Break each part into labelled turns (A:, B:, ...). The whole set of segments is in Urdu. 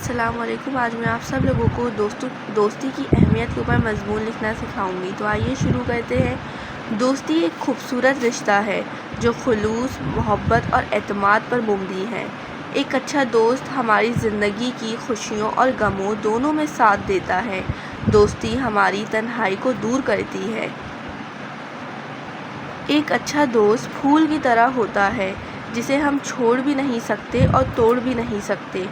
A: السلام علیکم۔ آج میں آپ سب لوگوں کو دوستی کی اہمیت کے اوپر مضمون لکھنا سکھاؤں گی۔ تو آئیے شروع کرتے ہیں۔ دوستی ایک خوبصورت رشتہ ہے جو خلوص، محبت اور اعتماد پر مبنی ہے۔ ایک اچھا دوست ہماری زندگی کی خوشیوں اور غموں دونوں میں ساتھ دیتا ہے۔ دوستی ہماری تنہائی کو دور کرتی ہے۔ ایک اچھا دوست پھول کی طرح ہوتا ہے جسے ہم چھوڑ بھی نہیں سکتے اور توڑ بھی نہیں سکتے،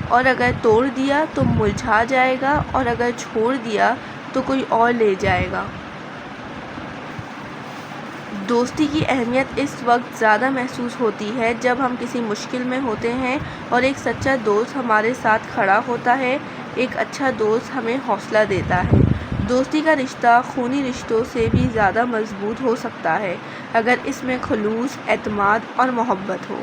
A: اور اگر توڑ دیا تو مرجھا جائے گا اور اگر چھوڑ دیا تو کوئی اور لے جائے گا۔ دوستی کی اہمیت اس وقت زیادہ محسوس ہوتی ہے جب ہم کسی مشکل میں ہوتے ہیں اور ایک سچا دوست ہمارے ساتھ کھڑا ہوتا ہے۔ ایک اچھا دوست ہمیں حوصلہ دیتا ہے۔ دوستی کا رشتہ خونی رشتوں سے بھی زیادہ مضبوط ہو سکتا ہے اگر اس میں خلوص، اعتماد اور محبت ہو۔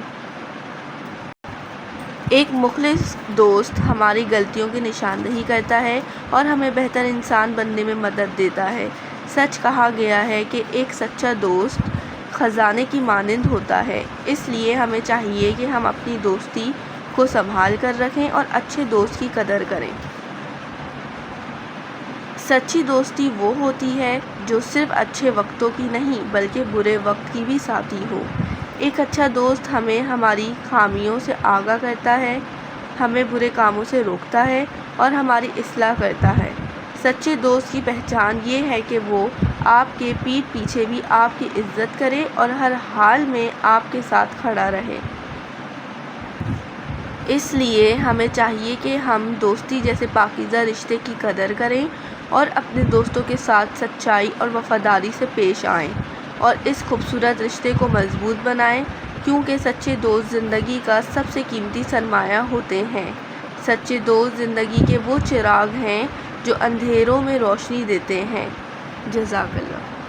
A: ایک مخلص دوست ہماری غلطیوں کی نشاندہی کرتا ہے اور ہمیں بہتر انسان بننے میں مدد دیتا ہے۔ سچ کہا گیا ہے کہ ایک سچا دوست خزانے کی مانند ہوتا ہے، اس لیے ہمیں چاہیے کہ ہم اپنی دوستی کو سنبھال کر رکھیں اور اچھے دوست کی قدر کریں۔ سچی دوستی وہ ہوتی ہے جو صرف اچھے وقتوں کی نہیں بلکہ برے وقت کی بھی ساتھی ہو۔ ایک اچھا دوست ہمیں ہماری خامیوں سے آگاہ کرتا ہے، ہمیں برے کاموں سے روکتا ہے اور ہماری اصلاح کرتا ہے۔ سچے دوست کی پہچان یہ ہے کہ وہ آپ کے پیٹھ پیچھے بھی آپ کی عزت کرے اور ہر حال میں آپ کے ساتھ کھڑا رہے۔ اس لیے ہمیں چاہیے کہ ہم دوستی جیسے پاکیزہ رشتے کی قدر کریں اور اپنے دوستوں کے ساتھ سچائی اور وفاداری سے پیش آئیں اور اس خوبصورت رشتے کو مضبوط بنائیں، کیونکہ سچے دوست زندگی کا سب سے قیمتی سرمایہ ہوتے ہیں۔ سچے دوست زندگی کے وہ چراغ ہیں جو اندھیروں میں روشنی دیتے ہیں۔ جزاک اللہ۔